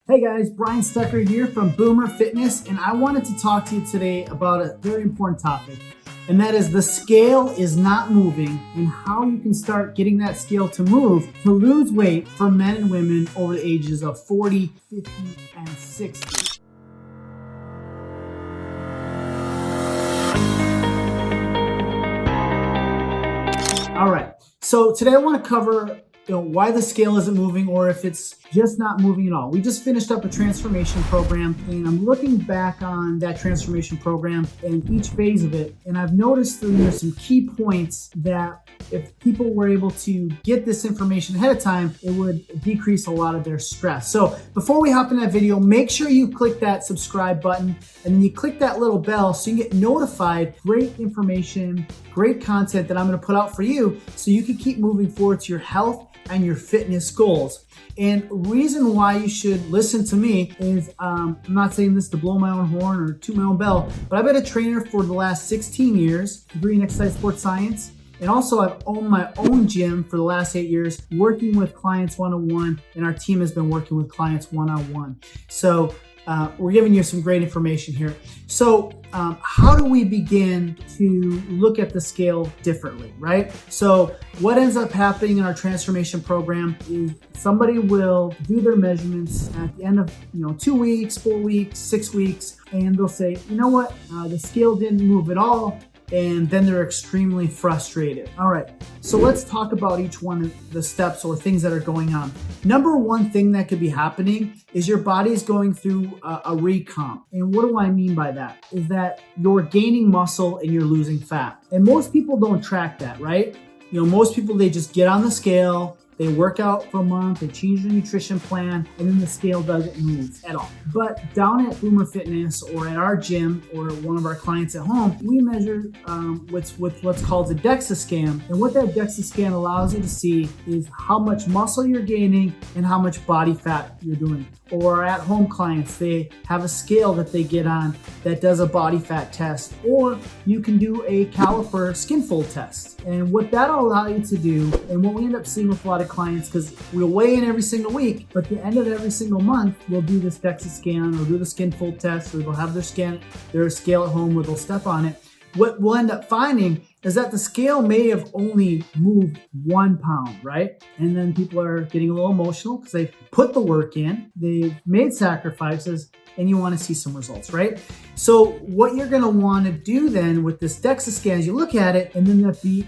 Hey guys, Brian Stucker here from Boomer Fitness, and I wanted to talk to you today about a very important topic, and that is the scale is not moving and how you can start getting that scale to move to lose weight for men and women over the ages of 40, 50, and 60. All right, so today I want to cover why the scale isn't moving, or if it's just not moving at all. We just finished up a transformation program, and I'm looking back on that transformation program and each phase of it, and I've noticed that there's some key points that if people were able to get this information ahead of time, it would decrease a lot of their stress. So before we hop in that video, make sure you click that subscribe button, and then you click that little bell so you get notified. Great information, great content that I'm going to put out for you so you can keep moving forward to your health and your fitness goals. And reason why you should listen to me is, I'm not saying this to blow my own horn or toot my own bell, but I've been a trainer for the last 16 years, degree in exercise sports science. And also I've owned my own gym for the last 8 years, working with clients one-on-one, and our team has been working with clients one-on-one. So we're giving you some great information here. So how do we begin to look at the scale differently, right? So what ends up happening in our transformation program is somebody will do their measurements at the end of 2 weeks, 4 weeks, 6 weeks, and they'll say, you know what, the scale didn't move at all. And then they're extremely frustrated. All right, so let's talk about each one of the steps or things that are going on. Number one thing that could be happening is your body is going through a recomp. And what do I mean by that? Is that you're gaining muscle and you're losing fat. And most people don't track that, right? Most people, they just get on the scale, they work out for a month, they change their nutrition plan, and then the scale doesn't move at all. But down at Boomer Fitness or at our gym or one of our clients at home, we measure what's called the DEXA scan. And what that DEXA scan allows you to see is how much muscle you're gaining and how much body fat you're doing. Or at home clients, they have a scale that they get on that does a body fat test, or you can do a caliper skin fold test. And what that'll allow you to do, and what we end up seeing with a lot of clients, because we'll weigh in every single week, but at the end of every single month, we'll do this DEXA scan or do the skin fold test, or they'll have their scale at home where they'll step on it. What we'll end up finding is that the scale may have only moved 1 pound, right? And then people are getting a little emotional because they've put the work in, they've made sacrifices, and you want to see some results, right? So what you're going to want to do then with this DEXA scan, as you look at it, and then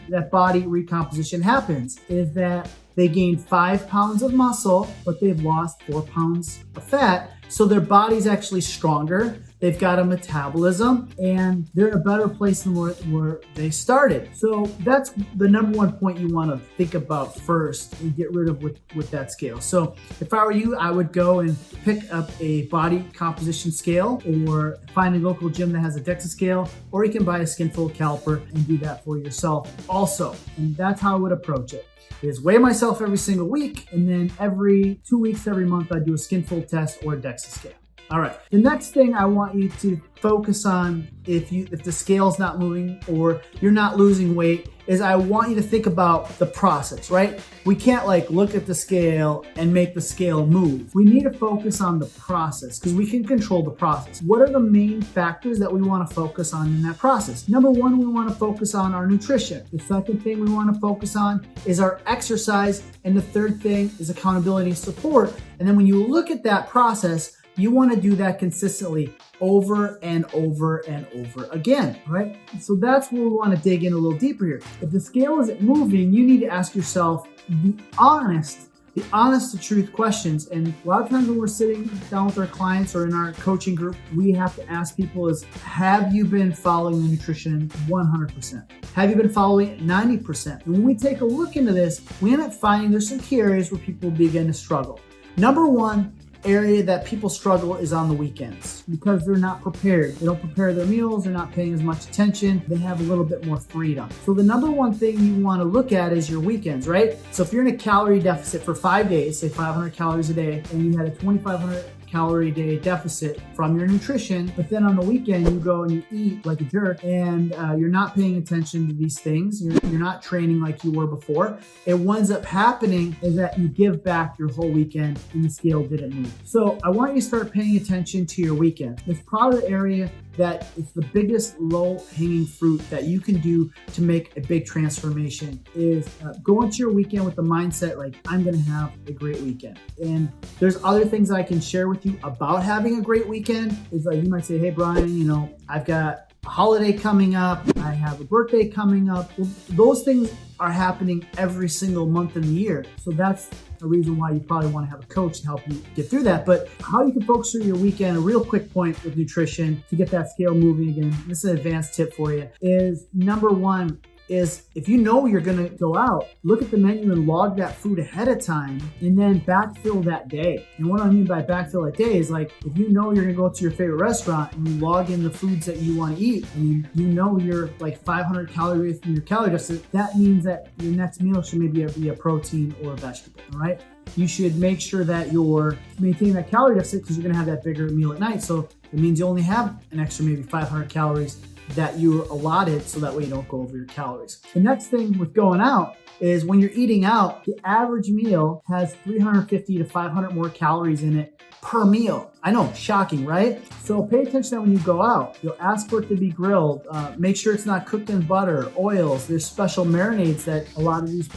that body recomposition happens, is that they gain 5 pounds of muscle, but they've lost 4 pounds of fat. So their body's actually stronger. They've got a metabolism, and they're in a better place than where they started. So that's the number one point you want to think about first and get rid of with that scale. So if I were you, I would go and pick up a body composition scale, or find a local gym that has a DEXA scale, or you can buy a skin fold caliper and do that for yourself also. And that's how I would approach it. Is weigh myself every single week, and then every 2 weeks, every month, I do a skin fold test or a DEXA scale. All right. The next thing I want you to focus on, if the scale's not moving or you're not losing weight, is I want you to think about the process, right? We can't look at the scale and make the scale move. We need to focus on the process because we can control the process. What are the main factors that we want to focus on in that process? Number one, we want to focus on our nutrition. The second thing we want to focus on is our exercise. And the third thing is accountability and support. And then when you look at that process, you want to do that consistently over and over and over again, right? So that's where we want to dig in a little deeper here. If the scale isn't moving, you need to ask yourself the honest to truth questions. And a lot of times when we're sitting down with our clients or in our coaching group, we have to ask people is, have you been following the nutrition 100%? Have you been following it 90%? And when we take a look into this, we end up finding there's some key areas where people begin to struggle. Number one area that people struggle is on the weekends because they're not prepared. They don't prepare their meals. They're not paying as much attention. They have a little bit more freedom. So the number one thing you want to look at is your weekends, right? So if you're in a calorie deficit for 5 days, say 500 calories a day, and you had a 2,500 calorie a day deficit from your nutrition, but then on the weekend you go and you eat like a jerk, and you're not paying attention to these things. You're not training like you were before. And what ends up happening is that you give back your whole weekend and the scale didn't move. So I want you to start paying attention to your weekend. It's probably the area that it's the biggest low-hanging fruit that you can do to make a big transformation is go into your weekend with the mindset like, I'm going to have a great weekend. And there's other things I can share with you about having a great weekend. Is like, you might say, hey Brian, I've got a holiday coming up, I have a birthday coming up. Well, those things are happening every single month in the year. So that's a reason why you probably want to have a coach to help you get through that. But how you can focus through your weekend, a real quick point with nutrition to get that scale moving again, this is an advanced tip for you, is number one, is if you know you're going to go out, look at the menu and log that food ahead of time and then backfill that day. And what I mean by backfill that day is like, if you know you're going to go to your favorite restaurant and you log in the foods that you want to eat and you know you're like 500 calories from your calorie deficit, that means that your next meal should maybe be a protein or a vegetable, all right? You should make sure that you're maintaining that calorie deficit because you're going to have that bigger meal at night. So it means you only have an extra maybe 500 calories that you allotted, so that way you don't go over your calories. The next thing with going out is when you're eating out, the average meal has 350 to 500 more calories in it per meal. I know, shocking, right? So pay attention that when you go out, you'll ask for it to be grilled. Make sure it's not cooked in butter, oils. There's special marinades that a lot of these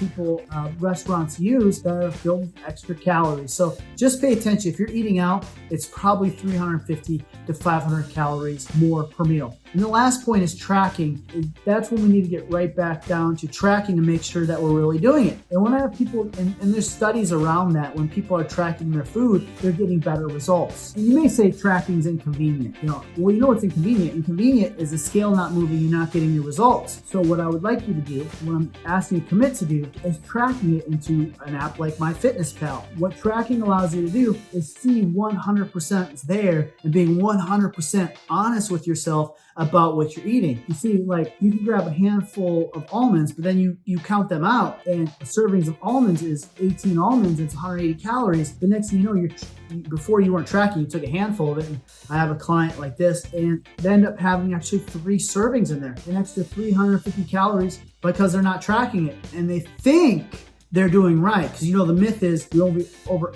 restaurants use that are filled with extra calories. So just pay attention. If you're eating out, it's probably 350 to 500 calories more per meal. And the last point is tracking. That's when we need to get right back down to tracking to make sure that we're really doing it. And when I have people, and there's studies around that, when people are tracking their food, they're getting better results. And you may say tracking is inconvenient. Well, you know what's inconvenient? Inconvenient is the scale not moving, you're not getting your results. So what I would like you to do, what I'm asking you to commit to do, is tracking it into an app like MyFitnessPal. What tracking allows you to do is see 100% is there and being 100% honest with yourself about what you're eating. You see, like, you can grab a handful of almonds, but then you count them out, and servings of almonds is 18 almonds, it's 180 calories. The next thing you know, before you weren't tracking, you took a handful of it. And I have a client like this, and they end up having actually 3 servings in there, an extra 350 calories because they're not tracking it. And they think they're doing right, because the myth is we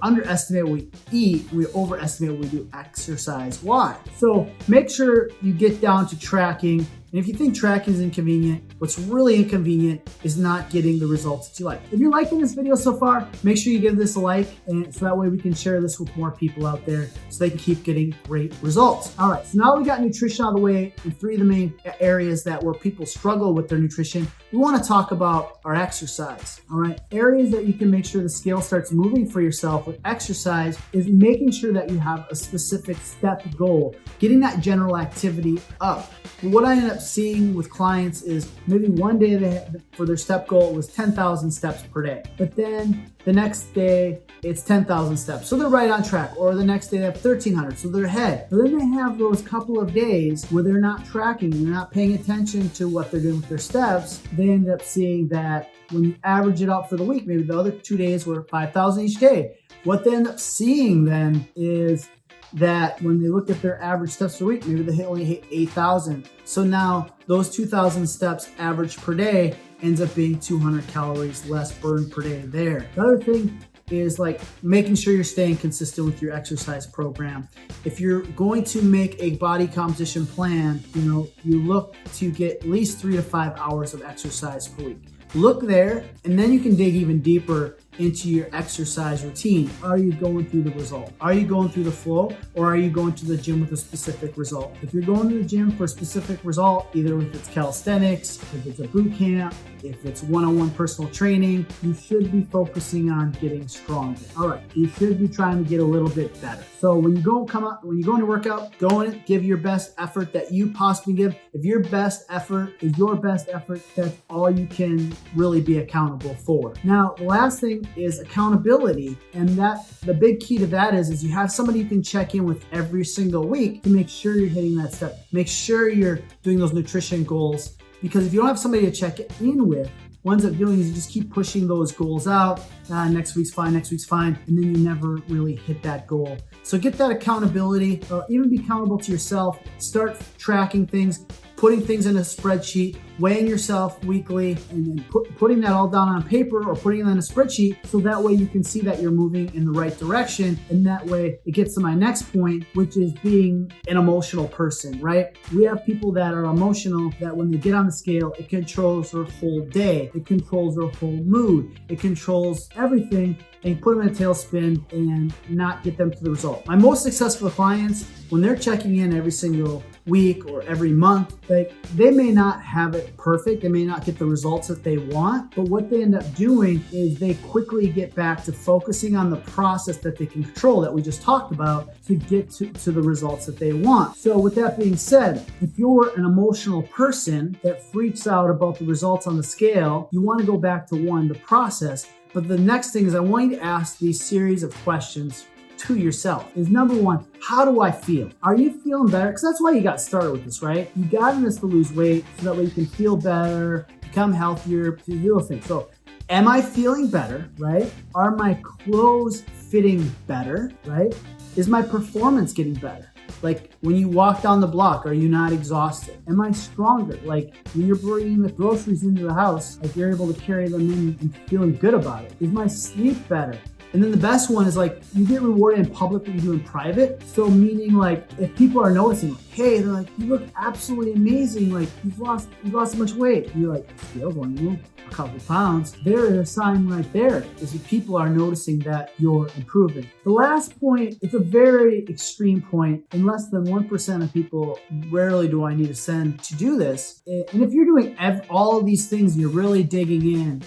underestimate what we eat, we overestimate what we do exercise. Why? So make sure you get down to tracking. And if you think tracking is inconvenient, what's really inconvenient is not getting the results that you like. If you're liking this video so far, make sure you give this a like, and so that way we can share this with more people out there so they can keep getting great results. All right, so now we got nutrition out of the way in 3 of the main areas where people struggle with their nutrition. We want to talk about our exercise. All right, areas that you can make sure the scale starts moving for yourself with exercise is making sure that you have a specific step goal, getting that general activity up. What I end up seeing with clients is maybe one day for their step goal was 10,000 steps per day, but then the next day it's 10,000 steps, so they're right on track. Or the next day they have 1,300, so they're ahead. But then they have those couple of days where they're not tracking, they're not paying attention to what they're doing with their steps. They end up seeing that when you average it out for the week, maybe the other 2 days were 5,000 each day. What they end up seeing then is that when they look at their average steps per week, maybe they only hit 8,000. So now those 2,000 steps average per day ends up being 200 calories less burned per day there. The other thing is like making sure you're staying consistent with your exercise program. If you're going to make a body composition plan, you look to get at least 3 to 5 hours of exercise per week. Look there, and then you can dig even deeper into your exercise routine. Are you going through the result? Are you going through the flow, or are you going to the gym with a specific result? If you're going to the gym for a specific result, either if it's calisthenics, if it's a boot camp, if it's one-on-one personal training, you should be focusing on getting stronger. All right, you should be trying to get a little bit better. So when you go into workout, go in, give your best effort that you possibly give. If your best effort is your best effort, that's all you can really be accountable for. Now, the last thing is accountability, and the big key to that is you have somebody you can check in with every single week to make sure you're hitting that step. Make sure you're doing those nutrition goals, because if you don't have somebody to check in with, ends up doing is you just keep pushing those goals out. Next week's fine, and then you never really hit that goal. So get that accountability, even be accountable to yourself. Start tracking things, putting things in a spreadsheet, weighing yourself weekly, and then putting that all down on paper or putting it on a spreadsheet, so that way you can see that you're moving in the right direction. And that way it gets to my next point, which is being an emotional person, right? We have people that are emotional, that when they get on the scale, it controls their whole day. It controls their whole mood. It controls everything, and you put them in a tailspin and not get them to the result. My most successful clients, when they're checking in every single week or every month, like, they may not have it perfect, they may not get the results that they want, but what they end up doing is they quickly get back to focusing on the process that they can control, that we just talked about, to get to the results that they want. So with that being said, if you're an emotional person that freaks out about the results on the scale, you want to go back to the process. But the next thing is, I want you to ask these series of questions to yourself. Is number one, how do I feel? Are you feeling better? Because that's why you got started with this, right? You got in this to lose weight so that way you can feel better, become healthier, to do those things. So am I feeling better, right? Are my clothes fitting better, right? Is my performance getting better? Like, when you walk down the block, are you not exhausted? Am I stronger? Like, when you're bringing the groceries into the house, like, you're able to carry them in and feeling good about it. Is my sleep better? And then the best one is, like, you get rewarded in public what you do in private. So meaning, like, if people are noticing, hey, they're like, you look absolutely amazing. Like, you've lost so much weight. And you're like, scale's only moved a couple pounds. There is a sign right there, is that people are noticing that you're improving. The last point, it's a very extreme point, and less than 1% of people, rarely do I need to send to do this. And if you're doing all of these things, you're really digging in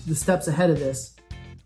the steps ahead of this,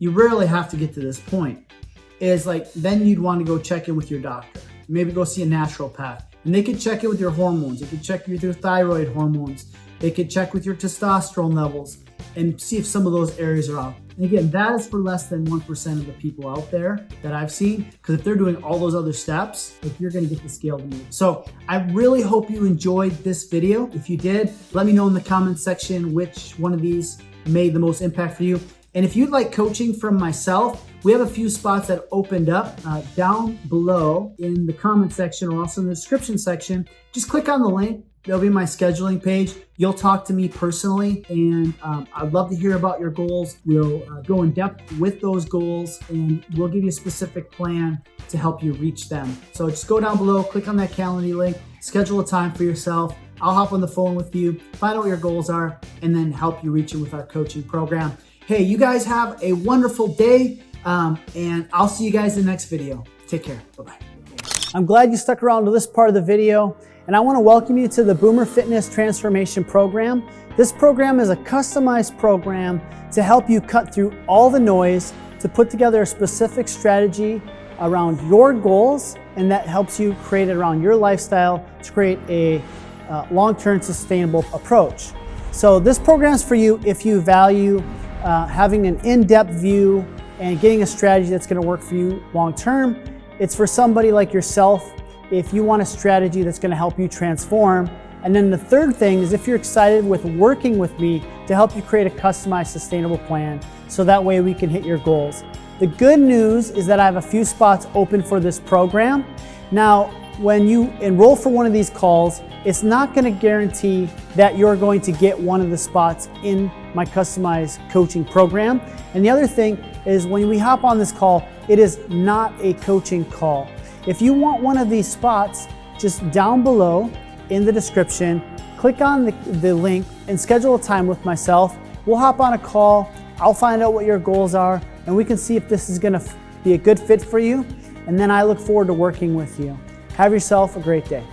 you rarely have to get to this point. Is like, then you'd want to go check in with your doctor. Maybe go see a naturopath. And they could check in with your hormones. They could check with your thyroid hormones. They could check with your testosterone levels and see if some of those areas are out. And again, that is for less than 1% of the people out there that I've seen. Because if they're doing all those other steps, like, you're going to get the scale to move. So I really hope you enjoyed this video. If you did, let me know in the comments section which one of these made the most impact for you. And if you'd like coaching from myself, we have a few spots that opened up down below in the comment section, or also in the description section. Just click on the link. There'll be my scheduling page. You'll talk to me personally, and I'd love to hear about your goals. We'll go in depth with those goals, and we'll give you a specific plan to help you reach them. So just go down below, click on that Calendly link, schedule a time for yourself. I'll hop on the phone with you, find out what your goals are, and then help you reach it with our coaching program. Hey, you guys have a wonderful day, and I'll see you guys in the next video. Take care. Bye-bye. I'm glad you stuck around to this part of the video, and I want to welcome you to the Boomer Fitness Transformation Program. This program is a customized program to help you cut through all the noise, to put together a specific strategy around your goals, and that helps you create it around your lifestyle to create a long-term sustainable approach. So this program is for you if you value having an in-depth view and getting a strategy that's going to work for you long-term. It's for somebody like yourself if you want a strategy that's going to help you transform. And then the third thing is if you're excited with working with me to help you create a customized sustainable plan, so that way we can hit your goals. The good news is that I have a few spots open for this program. Now, when you enroll for one of these calls, it's not going to guarantee that you're going to get one of the spots in my customized coaching program. And the other thing is, when we hop on this call, it is not a coaching call. If you want one of these spots, just down below in the description, click on the link and schedule a time with myself. We'll hop on a call. I'll find out what your goals are, and we can see if this is going to be a good fit for you. And then I look forward to working with you. Have yourself a great day.